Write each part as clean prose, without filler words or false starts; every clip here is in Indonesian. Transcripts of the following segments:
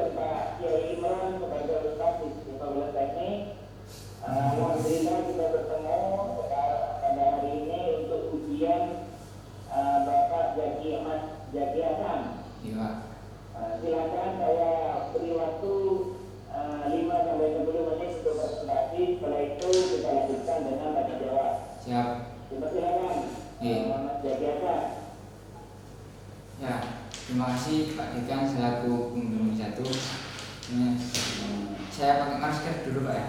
dari Pak Kiai Imran sebagai Ustaz di Fakultas Teknik. Alhamdulillah kita bertemu pada hari ini untuk ujian Bapak Zaki Hasan. Iya. Silakan saya beri waktu 5-10 menit untuk presentasi. Setelah itu kita lanjutkan dengan tanya jawab. Siap. Silakan. Mas Zaki Hasan. Ya, terima kasih Pak Dekan selaku pembimbing 1. Saya pakai masker dulu Pak ya.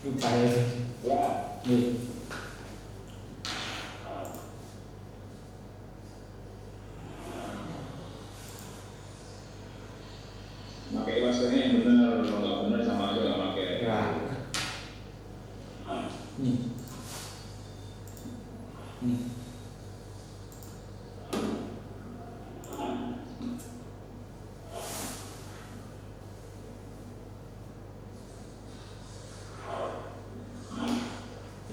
Lupa ya. Ya. Pakai maskernya yang benar, kalau nggak benar sama aja nggak pakai. Ya. Nih.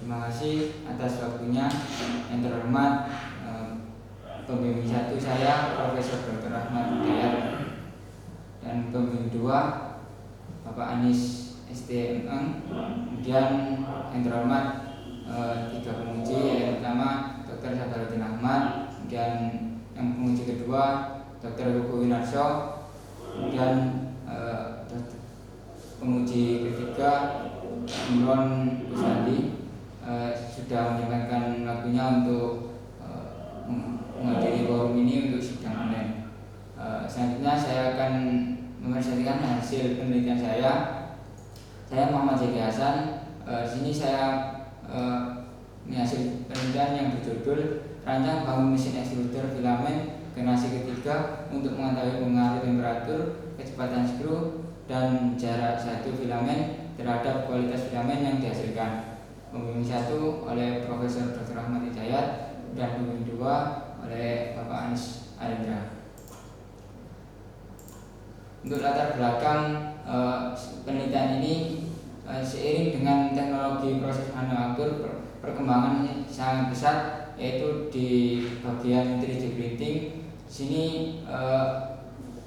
Terima kasih atas waktunya. Yang terhormat pembimbing 1 saya Profesor Dr. Ahmad Hidayat dan pembimbing 2 Bapak Anis STMN. Kemudian yang terhormat 3 penguji, yang pertama Dr. Sabaruddin Ahmad, kemudian yang penguji kedua Dr. Hugo Winarso, kemudian penguji ketiga Imron Kusandi sudah menyempatkan waktunya untuk menghadiri forum ini untuk sidang online. Selanjutnya saya akan mempresentasikan hasil penelitian saya. Saya Muhammad Zaki Hasan. Di sini saya ini hasil penelitian yang berjudul Rancang bangun mesin ekstruder filamen generasi ketiga untuk mengetahui pengaruh temperatur, kecepatan skru, dan jarak satu filamen terhadap kualitas filamen yang dihasilkan. Pembimbing 1 oleh Profesor Dr. Ahmad Hidayat dan pembimbing 2 oleh Bapak Anis Alendra. Untuk latar belakang penelitian ini, seiring dengan teknologi proses manufaktur perkembangan sangat pesat, yaitu di bagian 3D printing. Sini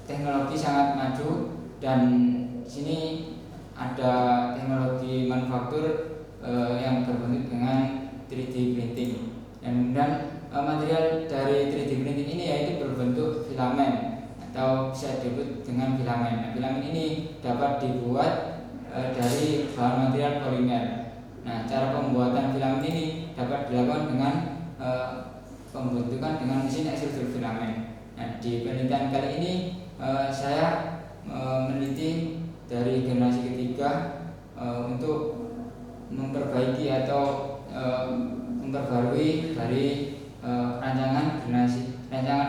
teknologi sangat maju dan sini ada teknologi manufaktur yang berbentuk dengan 3D printing. Dan kemudian material dari 3D printing ini yaitu berbentuk filamen atau bisa disebut dengan filamen. Nah, filamen ini dapat dibuat dari bahan material polimer. Nah, cara pembuatan filamen ini dapat dilakukan dengan pembentukan dengan mesin ekstruder filamen. Nah, di penelitian kali ini saya meneliti dari generasi ketiga untuk memperbaiki atau memperbarui dari rancangan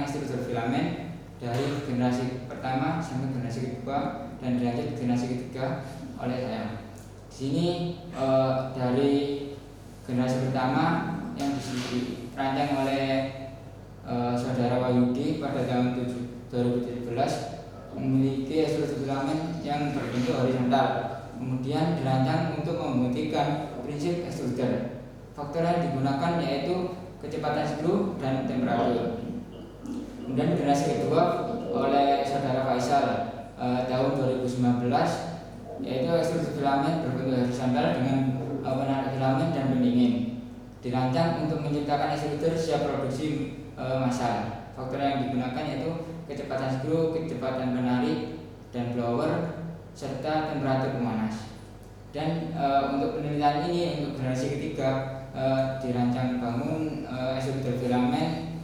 ekstruder filamen dari generasi pertama sampai generasi kedua dan dilanjut generasi ketiga oleh saya. Di sini dari generasi pertama yang dirancang oleh saudara Wahyudi pada tahun 2017 memiliki ekstruder filamen yang berbentuk horizontal. Kemudian dirancang untuk membuktikan prinsip ekstruder. Faktor yang digunakan yaitu kecepatan skru dan temperatur. Kemudian generasi kedua oleh saudara Faisal tahun 2019 yaitu ekstruder filamen berbentuk horizontal dengan penarik filamen dan pendingin. Dirancang untuk menciptakan ekstruder siap produksi massal. Faktor yang digunakan yaitu kecepatan skru, kecepatan penarik dan blower serta temperatur pemanas. Dan untuk penelitian ini untuk generasi ketiga dirancang bangun ekstruder filamen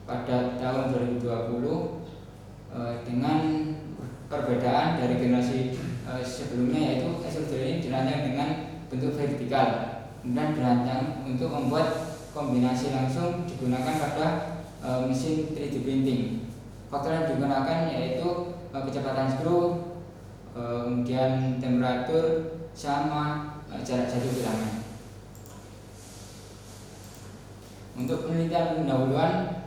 pada tahun 2020 dengan perbedaan dari generasi sebelumnya, yaitu ekstruder ini dirancang dengan bentuk vertikal, kemudian dirancang untuk membuat kombinasi langsung digunakan pada mesin 3D printing. Faktor yang digunakan yaitu kecepatan skru, kemudian temperatur sama jarak satu filamen. Untuk penelitian pendahuluan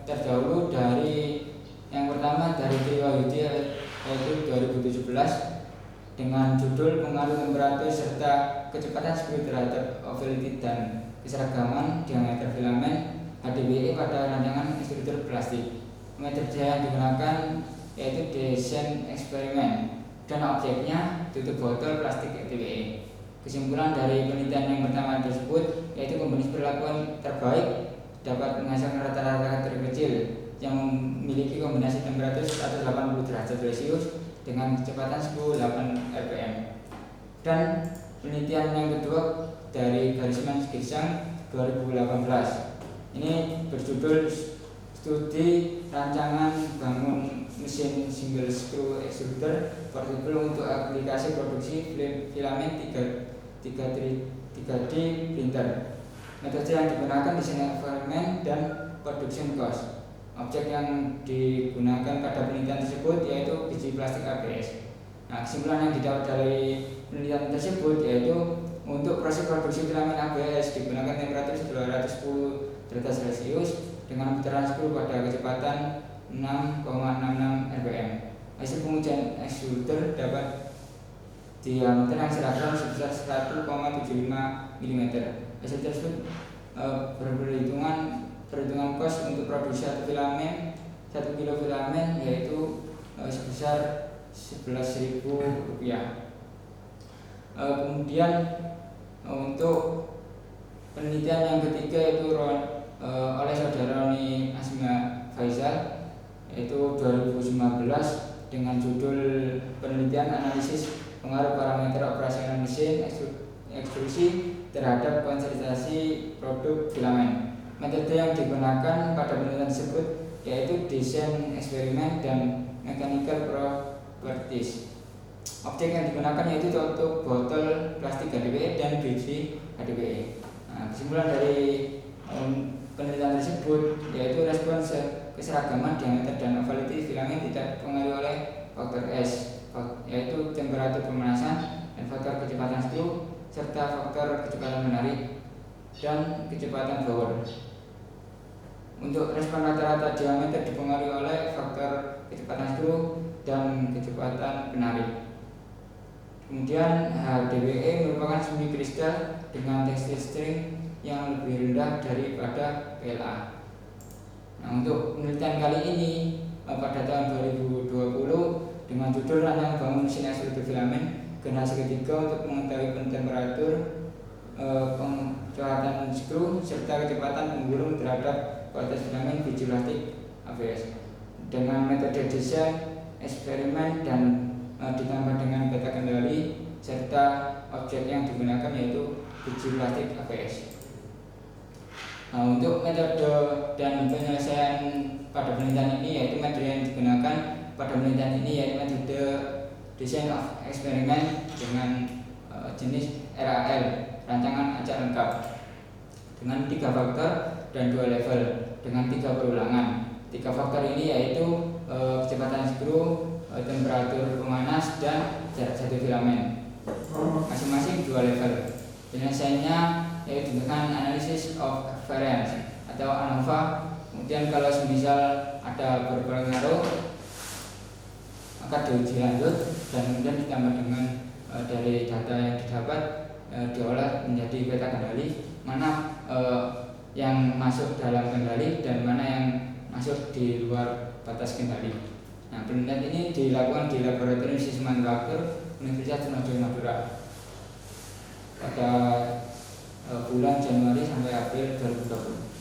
terdahulu dari yang pertama dari Wahyudi yaitu 2017 dengan judul pengaruh temperatur serta kecepatan skru terhadap ovality dan keseragaman diameter filamen HDPE pada rancangan ekstruder plastik. Metode yang digunakan yaitu desain eksperimen, dan objeknya tutup botol plastik RTBE. Kesimpulan dari penelitian yang pertama tersebut yaitu kombinasi perlakuan terbaik dapat menghasilkan rata-rata terkecil yang memiliki kombinasi temperatur 180 derajat Celcius dengan kecepatan 10,8 rpm. Dan penelitian yang kedua dari Garisman Girsang 2018 ini berjudul studi rancangan bangun mesin single screw extruder portable untuk aplikasi produksi filamen 3D printer. Metode yang digunakan desain eksperimen dan production cost. Objek yang digunakan pada penelitian tersebut yaitu biji plastik ABS. Nah, kesimpulan yang didapat dari penelitian tersebut yaitu untuk proses produksi filamen ABS digunakan temperatur 210 derajat Celcius dengan putaran skru pada kecepatan 6,66 rpm. Hasil pengujian extruder dapat diameter yang seragam sebesar 1,75 mm. Hasil tersebut perhitungan kos untuk produksi 1 kilo filamen yaitu sebesar Rp11.000. Kemudian untuk penelitian yang ketiga yaitu oleh saudara Roni Asma Faisal yaitu 2019 dengan judul penelitian analisis pengaruh parameter operasional mesin ekstrusi terhadap konsentrasi produk filamen. Metode yang digunakan pada penelitian tersebut yaitu desain eksperimen dan mechanical properties. Objek yang digunakan yaitu tutup botol plastik HDPE dan biji HDPE. Nah, kesimpulan dari penelitian tersebut yaitu respons keseragaman diameter dan ovality filamen tidak dipengaruhi oleh faktor S, yaitu temperatur pemanasan dan faktor kecepatan skru serta faktor kecepatan menarik dan kecepatan blower. Untuk respon rata-rata diameter dipengaruhi oleh faktor kecepatan skru dan kecepatan penarik. Kemudian HDPE merupakan semi kristal dengan tekstur string yang lebih rendah daripada PLA. Nah, untuk penelitian kali ini pada tahun 2020 dengan judul rancangan bangun mesin ekstruder filamen generasi ketiga untuk mengetahui temperatur penguatan skru serta kecepatan penggulung terhadap kualitas filamen biji plastik ABS dengan metode desain eksperimen dan ditambah dengan peta kendali serta objek yang digunakan yaitu biji plastik ABS. Nah, untuk metode dan penyelesaian pada penelitian ini yaitu metode yang digunakan pada penelitian ini yaitu metode desain of eksperimen dengan jenis RAL, rancangan acak lengkap, dengan 3 faktor dan 2 level dengan 3 perulangan. 3 faktor ini yaitu kecepatan skru, temperatur pemanas dan jarak satu filamen, masing-masing 2 level. Penyelesaiannya yaitu dengan analisis of variance atau ANOVA. Kemudian kalau semisal ada berpengaruh maka diuji lanjut dan kemudian ditambah dengan dari data yang didapat diolah menjadi peta kendali mana yang masuk dalam kendali dan mana yang masuk di luar batas kendali. Nah, penelitian ini dilakukan di Laboratorium Sistem Manufaktur Universitas Trisakti Madura pada bulan Januari sampai April 2020.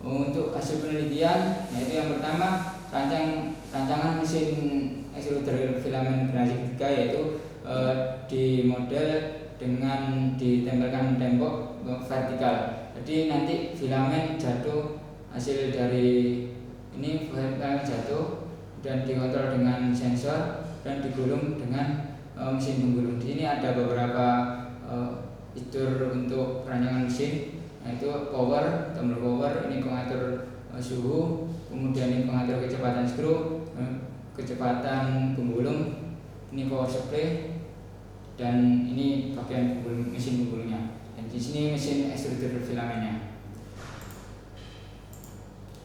Untuk hasil penelitian yaitu yang pertama rancangan mesin ekstruder filamen generasi ketiga yaitu di model dengan ditempelkan tembok vertikal. Jadi nanti filamen jatuh hasil dari ini filamen jatuh dan dikontrol dengan sensor dan digulung dengan mesin penggulung. Di sini ada beberapa fitur untuk perancangan mesin yaitu power, tombol power, ini pengatur suhu, kemudian ini pengatur kecepatan skru, kecepatan penggulung, ini power supply, dan ini bagian mesin penggulungnya. Dan di sini mesin ekstruder filamennya.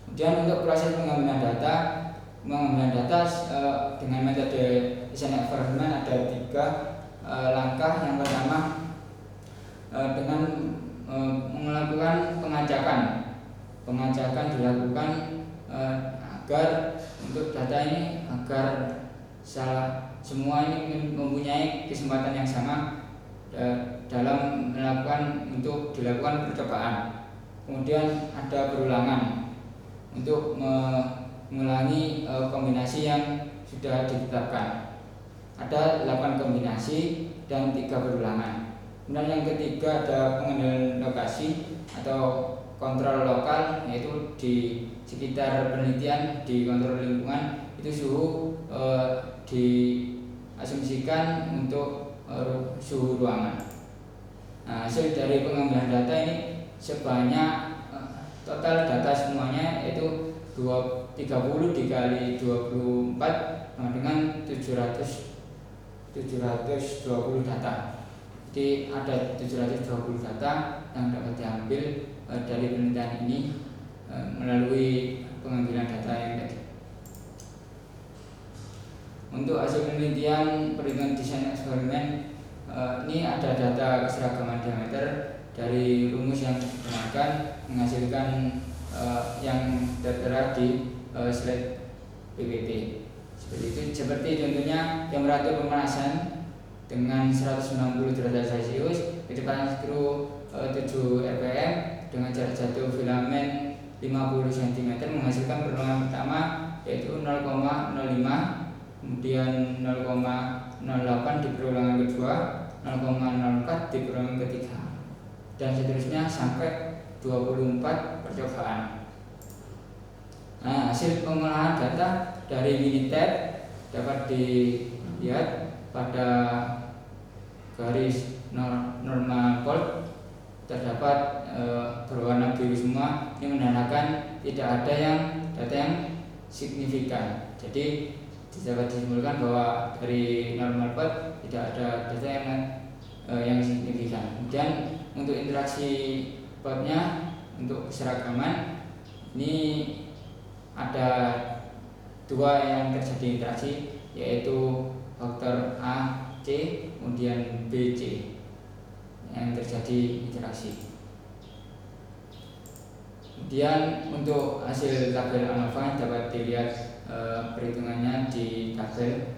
Kemudian untuk proses pengambilan data dengan metode desain eksperimen ada 3 langkah. Yang pertama dengan melakukan pengajakan dilakukan agar untuk data ini agar semua ini mempunyai kesempatan yang sama dalam untuk dilakukan percobaan. Kemudian ada perulangan untuk mengulangi kombinasi yang sudah ditetapkan. Ada 8 kombinasi dan 3 perulangan. Kemudian yang ketiga ada pengendalian lokasi atau kontrol lokal, yaitu di sekitar penelitian di kontrol lingkungan itu suhu diasumsikan untuk suhu ruangan. Nah, hasil dari pengambilan data ini sebanyak total data semuanya yaitu 30 dikali 24 sama dengan 720 data. Jadi ada 720 data yang dapat diambil dari penelitian ini melalui pengambilan data yang tadi. Untuk hasil penelitian perhitungan desain eksperimen, ini ada data keseragaman diameter dari rumus yang digunakan menghasilkan yang tertera di slide PPT. Seperti contohnya yang beratur pemanasan dengan 160 derajat Celcius, kecepatan skru 7 rpm dengan jarak jatuh filamen 50 cm menghasilkan perulangan pertama yaitu 0,05, kemudian 0,08 di perulangan kedua, 0,04 di perulangan ketiga, dan seterusnya sampai 24 percobaan. Nah, hasil pengolahan data dari Minitab dapat dilihat pada garis normal plot terdapat berwarna biru semua. Ini menandakan tidak ada data yang signifikan. Jadi dapat disimpulkan bahwa dari normal plot tidak ada data yang signifikan. Kemudian untuk interaksi plotnya, untuk keseragaman ini ada 2 yang terjadi interaksi, yaitu faktor A, C, kemudian B, C yang terjadi interaksi. Kemudian untuk hasil tabel ANOVA dapat dilihat perhitungannya di tabel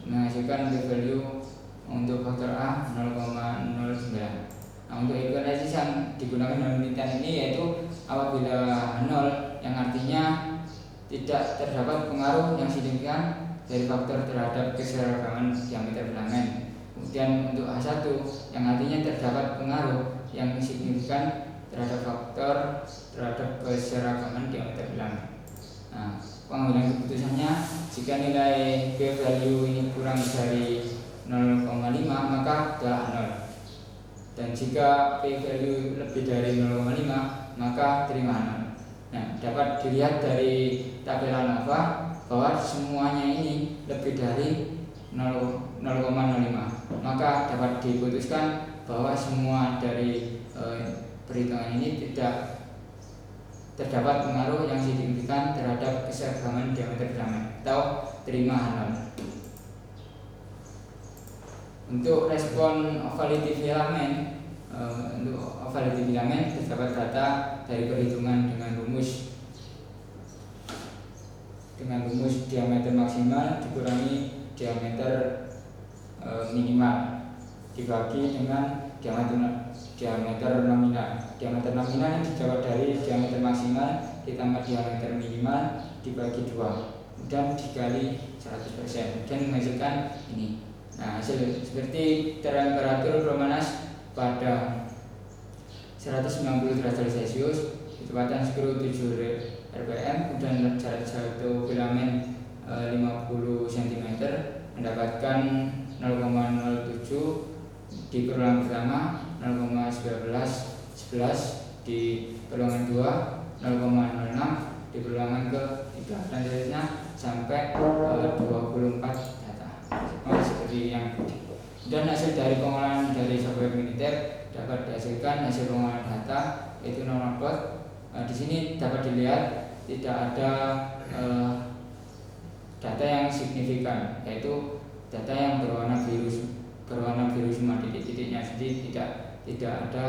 menghasilkan value untuk faktor A 0,09. Nah, untuk ekualisis yang digunakan dalam penelitian ini yaitu apabila 0, yang artinya tidak terdapat pengaruh yang signifikan dari faktor terhadap keseragaman diameter filamen. Kemudian untuk H1 yang artinya terdapat pengaruh yang signifikan terhadap faktor terhadap keseragaman diameter filamen. Nah, pengambilan keputusannya jika nilai p value ini kurang dari 0,5 maka adalah 0. Dan jika p value lebih dari 0,5 maka terima 0. Nah, dapat dilihat dari tabel ANOVA bahwa semuanya ini lebih dari 0,05, maka dapat diputuskan bahwa semua dari perhitungan ini tidak terdapat pengaruh yang signifikan terhadap keseragaman diameter filamen atau terima 0. Untuk respon ovality filamen, terdapat data dari perhitungan dengan rumus diameter maksimal dikurangi diameter minimal dibagi dengan diameter nominal. Diameter nominal yang didapat dari diameter maksimal ditambah diameter minimal dibagi 2 dan dikali 100% dan menghasilkan ini. Nah, hasil seperti temperatur pemanas pada 190 derajat Celcius, kecepatan skru 7 rpm, kemudian jarak jatuh filamen 50 cm mendapatkan 0,07 di perulangan pertama, 0,11 di perulangan 2, 0,06 di perulangan ketiga, dan seterusnya sampai 24 data. Seperti yang dan hasil dari pengolahan dari software Minitab dapat dihasilkan hasil pengolahan data yaitu normal plot. Di sini dapat dilihat tidak ada data yang signifikan, yaitu data yang berwarna biru semua titik-titiknya, jadi tidak ada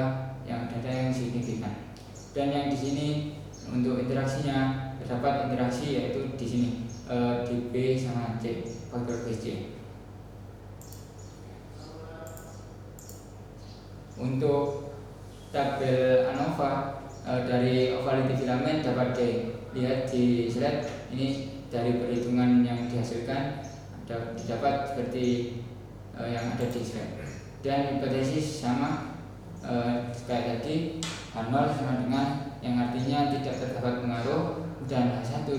data yang signifikan. Dan yang di sini untuk interaksinya terdapat interaksi yaitu di sini di B sama C, faktor BC. Untuk tabel ANOVA dari ovality filamen dapat dilihat di slide ini. Dari perhitungan yang dihasilkan didapat seperti yang ada di slide. Dan hipotesis sama kayak tadi, H0 sama dengan yang artinya tidak terdapat pengaruh, dan H1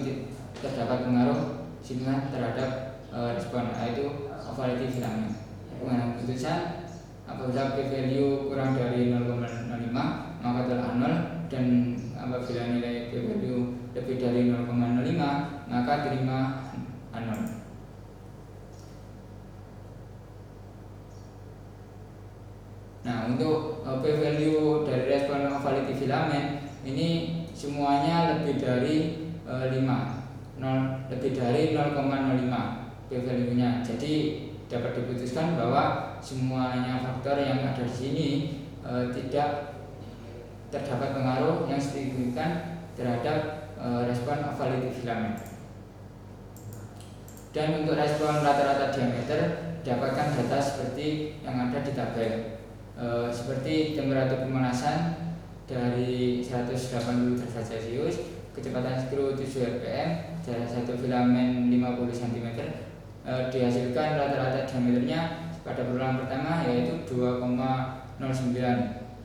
terdapat pengaruh signifikan terhadap respon, yaitu ovality filamen. Pengambilan keputusan apabila p-value kurang dari 0,05 maka adalah H0, dan apabila nilai p-value lebih dari 0,05 maka terima H0. Nah, untuk p-value dari respon ovality filamen ini semuanya lebih dari 5, lebih dari 0,05 p-value-nya. Jadi dapat diputuskan bahwa semuanya faktor yang ada di sini tidak terdapat pengaruh yang signifikan terhadap respon ovality filamen. Dan untuk respon rata-rata diameter dapatkan data seperti yang ada di tabel. Seperti temperatur pemanasan dari 180 derajat Celcius, kecepatan skru 7 rpm, jarak satu filamen 50 cm, dihasilkan rata-rata diameternya pada peluang pertama yaitu 2,09,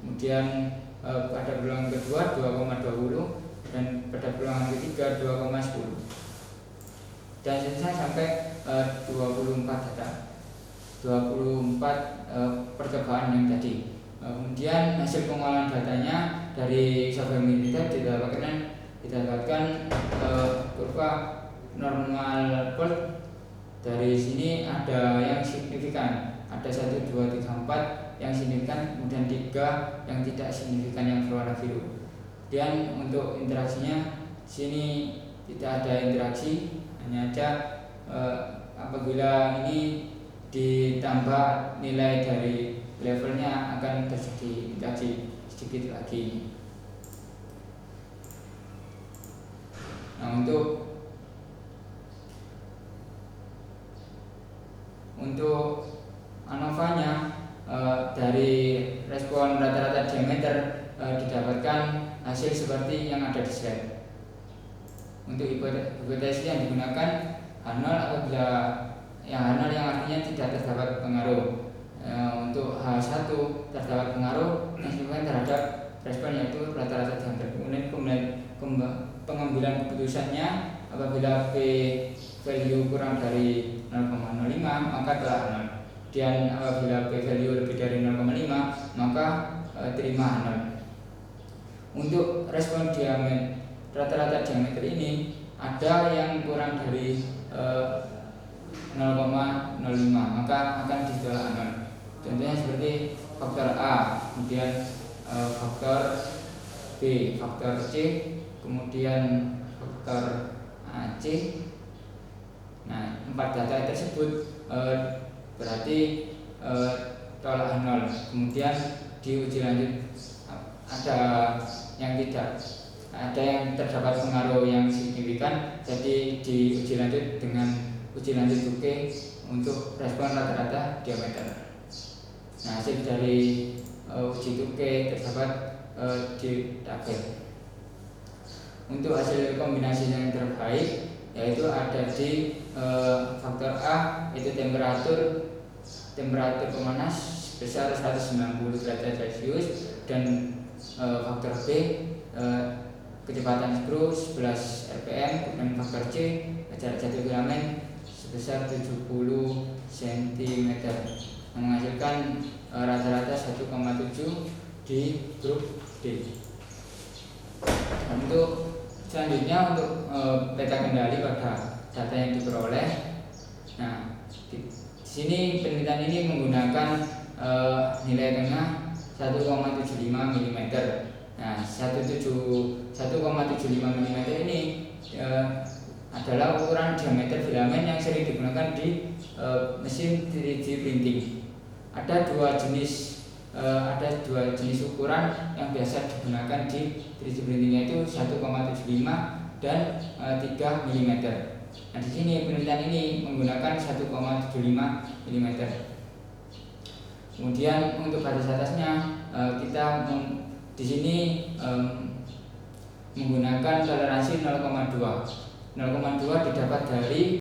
kemudian pada peluang kedua 2,20, dan pada peluang ketiga 2,10, dan seterusnya sampai 24 percobaan yang tadi. Kemudian hasil pengolahan datanya dari software militer didapatkan kurva normal plot. Dari sini ada yang signifikan, ada 1, 2, 3, 4 yang signifikan, kemudian 3 yang tidak signifikan yang berwarna biru. Dan untuk interaksinya sini tidak ada interaksi, hanya aja apabila ini ditambah nilai dari levelnya akan terjadi interaksi sedikit lagi. Nah, untuk ANOVA-nya dari respon rata-rata diameter didapatkan hasil seperti yang ada di slide. Untuk hipotesis yang digunakan H0 apabila H0 yang artinya tidak terdapat pengaruh. Untuk H1 terdapat pengaruh yang signifikan terhadap respon yaitu rata-rata diameter. Kemudian pengambilan keputusannya apabila p-value kurang dari 0,05 maka telah H0, dan apabila p-value lebih dari 0,5 maka terima H0. Untuk respon diameter rata-rata diameter ini ada yang kurang dari 0,05 maka akan ditolak H0. Contohnya seperti faktor A, kemudian faktor B, faktor C, kemudian faktor AC. Nah, 4 data tersebut berarti tolak H0. Kemudian diuji lanjut ada yang tidak, ada yang terdapat pengaruh yang signifikan, jadi diuji lanjut dengan uji lanjut UK untuk respon rata-rata diameter. Nah, hasil dari uji UK terdapat di tabel. Untuk hasil kombinasi yang terbaik yaitu ada di faktor A, yaitu temperatur pemanas sebesar 190 derajat Celcius, dan faktor B kecepatan skru 11 rpm, dan faktor C jarak satu filamen sebesar 70 cm, menghasilkan rata-rata 1,7 di grup D. Untuk selanjutnya untuk peta kendali pada data yang diperoleh. Nah, di sini penelitian ini menggunakan nilai tengah 1,75 mm. Nah, 1,75 mm ini adalah ukuran diameter filamen yang sering digunakan di mesin 3D printing. Ada dua jenis ukuran yang biasa digunakan di 3D printing, yaitu 1,75 dan 3 mm. Nah, di sini penelitian ini menggunakan 1,75 mm. Kemudian untuk batas atasnya kita di sini menggunakan toleransi 0,2. 0,2 didapat dari